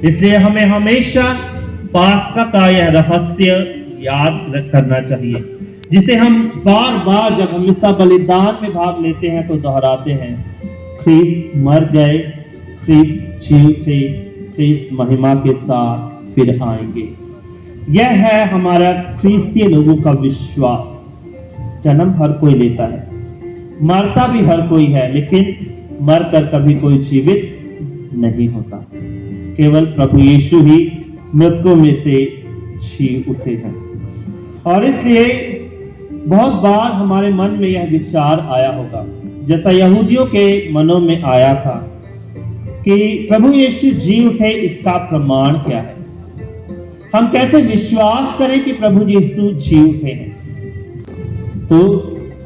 इसलिए हमें हमेशा पास्का का यह रहस्य याद करना चाहिए, जिसे हम बार बार जब हम इसका बलिदान में भाग लेते हैं तो दोहराते हैं। ख्रीस्त मर गए, ख्रीस्त जी उठे, ख्रीस्त महिमा के साथ फिर आएंगे। यह है हमारा ख्रीस्तीय लोगों का विश्वास। जन्म हर कोई लेता है, मरता भी हर कोई है, लेकिन मरकर कभी कोई जीवित नहीं होता। केवल प्रभु यीशु ही मृतकों में से जी उठे हैं। और इसलिए बहुत बार हमारे मन में यह विचार आया होगा, जैसा यहूदियों के मनों में आया था, कि प्रभु यीशु जी उठे, इसका प्रमाण क्या है? हम कैसे विश्वास करें कि प्रभु यीशु जी उठे हैं? तो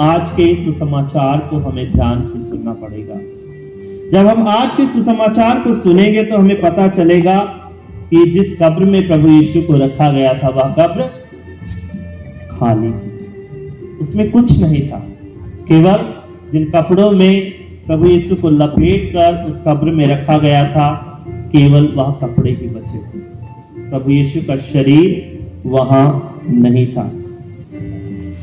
आज के सुसमाचार को हमें ध्यान से सुनना पड़ेगा। जब हम आज के सुसमाचार को सुनेंगे तो हमें पता चलेगा कि जिस कब्र में प्रभु यीशु को रखा गया था वह कब्र खाली थी, उसमें कुछ नहीं था। केवल जिन कपड़ों में प्रभु यीशु को लपेटकर उस कब्र में रखा गया था, केवल वह कपड़े ही बचे थे। प्रभु यीशु का शरीर वहां नहीं था।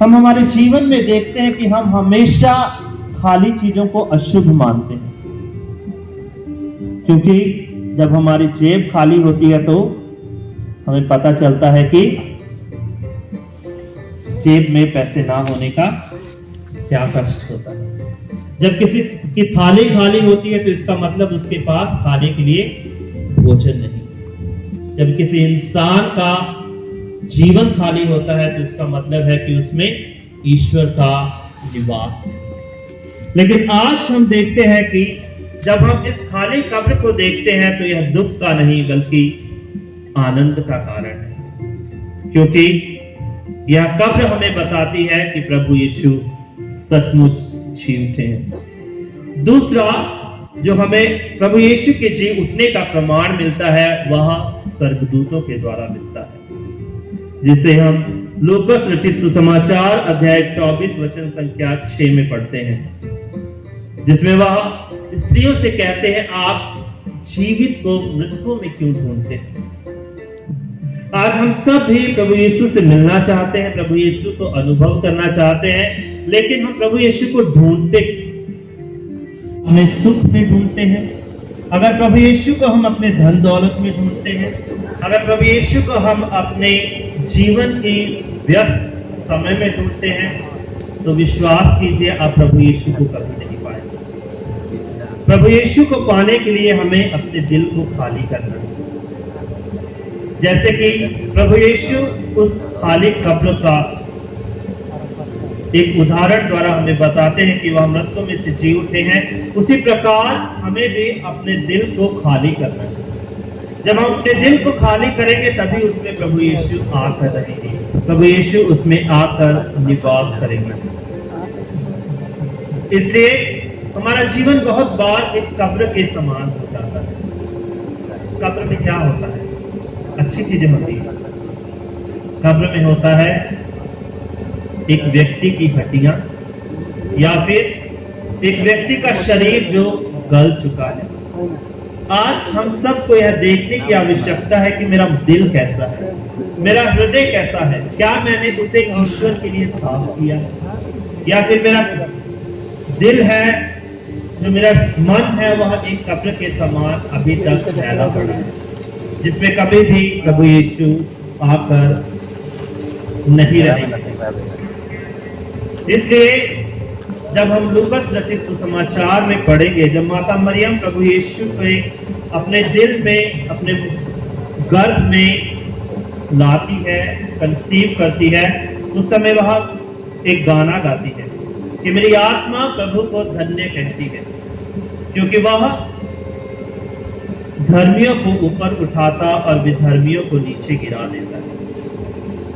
हम हमारे जीवन में देखते हैं कि हम हमेशा खाली चीजों को अशुभ मानते हैं, क्योंकि जब हमारी जेब खाली होती है तो हमें पता चलता है कि जेब में पैसे ना होने का क्या कष्ट होता है। जब किसी की थाली खाली होती है तो इसका मतलब उसके पास खाने के लिए भोजन नहीं। जब किसी इंसान का जीवन खाली होता है तो इसका मतलब है कि उसमें ईश्वर का निवास है। लेकिन आज हम देखते हैं कि जब हम इस खाली कब्र को देखते हैं तो यह दुख का नहीं बल्कि आनंद का कारण है, क्योंकि यह कब्र हमें बताती है कि प्रभु यीशु सचमुच जी उठे हैं। दूसरा जो हमें प्रभु यीशु के जी उठने का प्रमाण मिलता है वह स्वर्गदूतों के द्वारा मिलता है, जिसे हम लूकास रचित सुसमाचार अध्याय 24 वचन संख्या 6 में पढ़ते हैं, जिसमें वह स्त्रियों से कहते हैं, आप जीवित को मृतकों में क्यों ढूंढते हैं? आज हम सब भी प्रभु यीशु से मिलना चाहते हैं, प्रभु यीशु को अनुभव करना चाहते हैं, लेकिन हम प्रभु यीशु को ढूंढते अपने सुख में ढूंढते हैं। अगर प्रभु यीशु को हम अपने धन दौलत में ढूंढते हैं, अगर प्रभु यीशु को हम अपने जीवन की व्यस्त समय में ढूंढते हैं, तो विश्वास कीजिए आप प्रभु यीशु को कभी नहीं पाएंगे। प्रभु यीशु को पाने के लिए हमें अपने दिल को खाली करना है। जैसे कि प्रभु यीशु उस खाली कब्र का एक उदाहरण द्वारा हमें बताते हैं कि वह मृतकों में से जी उठे हैं, उसी प्रकार हमें भी अपने दिल को खाली करना है। जब हम अपने दिल को खाली करेंगे तभी उसमें प्रभु यीशु आकर रहेंगे, प्रभु यीशु उसमें आकर निवास करेंगे। इसलिए हमारा जीवन बहुत बार एक कब्र के समान हो जाता है। कब्र में क्या होता है? अच्छी चीजें होती है। कब्र में होता है एक व्यक्ति की हड्डियां या फिर एक व्यक्ति का शरीर जो गल चुका है। आज हम सबको यह देखने की आवश्यकता है कि मेरा दिल कैसा है, मेरा हृदय कैसा है, क्या मैंने उसे ईश्वर के लिए साफ किया है, या फिर मेरा दिल है, जो मेरा मन है, वह एक कब्र के समान अभी तक फैला पड़ा है, जिसमें कभी भी प्रभु यीशु आकर नहीं रहेंगे। इसलिए जब हम लूकास रचित सुसमाचार में पढ़ेंगे, जब माता मरियम प्रभु यीशु को अपने दिल में, अपने गर्भ में लाती है, कंसीव करती है, उस समय वह एक गाना गाती है कि मेरी आत्मा प्रभु को धन्य कहती है, क्योंकि वह धर्मियों को ऊपर उठाता और विधर्मियों को नीचे गिरा देता है।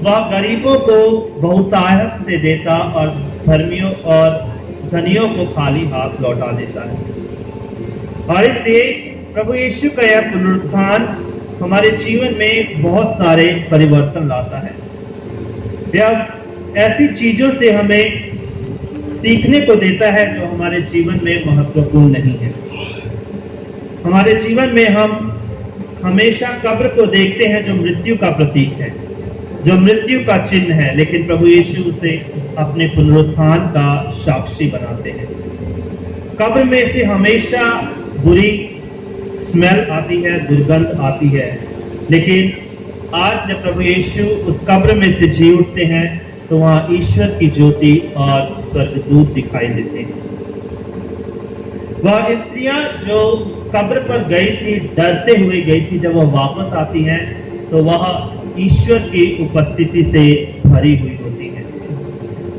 वह गरीबों को बहुतायत से देता और धर्मियों और धनियों को खाली हाथ लौटा देता है। और इसलिए प्रभु यीशु का यह पुनरुत्थान हमारे जीवन में बहुत सारे परिवर्तन लाता है। यह ऐसी चीजों से हमें सीखने को देता है जो हमारे जीवन में महत्वपूर्ण नहीं है। हमारे जीवन में हम हमेशा कब्र को देखते हैं जो मृत्यु का प्रतीक है, जो मृत्यु का चिन्ह है, लेकिन प्रभु यीशु उसे अपने पुनरुत्थान का साक्षी बनाते हैं। कब्र में से हमेशा बुरी स्मेल आती है, दुर्गंध आती है, लेकिन आज जब प्रभु यीशु उस कब्र में से जी उठते हैं तो वहां ईश्वर की ज्योति और स्वर्गदूत दिखाई देते हैं। वह स्त्रियां जो कब्र पर गई थी, डरते हुए गई थी, जब वह वापस आती हैं तो वह ईश्वर की उपस्थिति से भरी हुई होती है।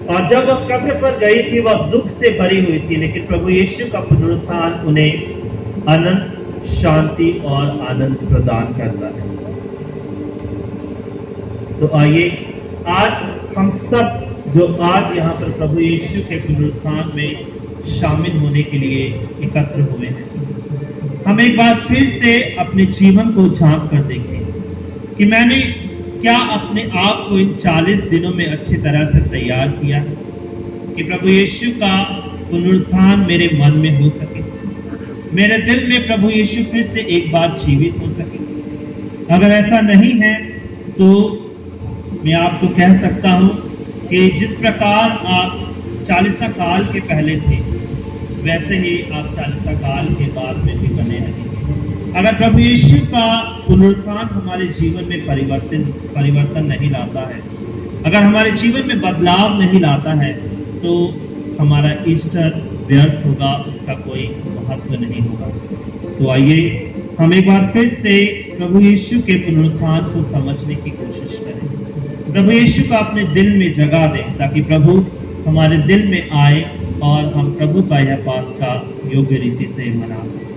और जब वह कब्र पर गई थी वह दुख से भरी हुई थी, लेकिन प्रभु यीशु का पुनरुत्थान उन्हें अनंत शांति और आनंद प्रदान करता है। तो आइए आज हम सब जो आज यहाँ पर प्रभु यीशु के पुनरुत्थान में शामिल होने के लिए एकत्र हुए हैं, हम एक बार फिर से अपने जीवन को झांक कर देखें कि मैंने क्या अपने आप को इन 40 दिनों में अच्छी तरह से तैयार किया कि प्रभु यीशु का पुनरुत्थान मेरे मन में हो सके, मेरे दिल में प्रभु यीशु फिर से एक बार जीवित हो सके। अगर ऐसा नहीं है तो मैं आपको कह सकता हूं कि जिस प्रकार आप 40 काल के पहले थे वैसे ही आप 40 काल के बाद में भी बने रहेंगे। अगर प्रभु यीशु का पुनरुत्थान हमारे जीवन में परिवर्तन नहीं लाता है, अगर हमारे जीवन में बदलाव नहीं लाता है, तो हमारा ईस्टर व्यर्थ होगा, उसका कोई महत्व नहीं होगा। तो आइए हम एक बार फिर से प्रभु यीशु के पुनरुत्थान को समझने की कोशिश करें, प्रभु यीशु को अपने दिल में जगह दें ताकि प्रभु हमारे दिल में आए और हम प्रभु का यह पास का योग्य रीति से मना सकें।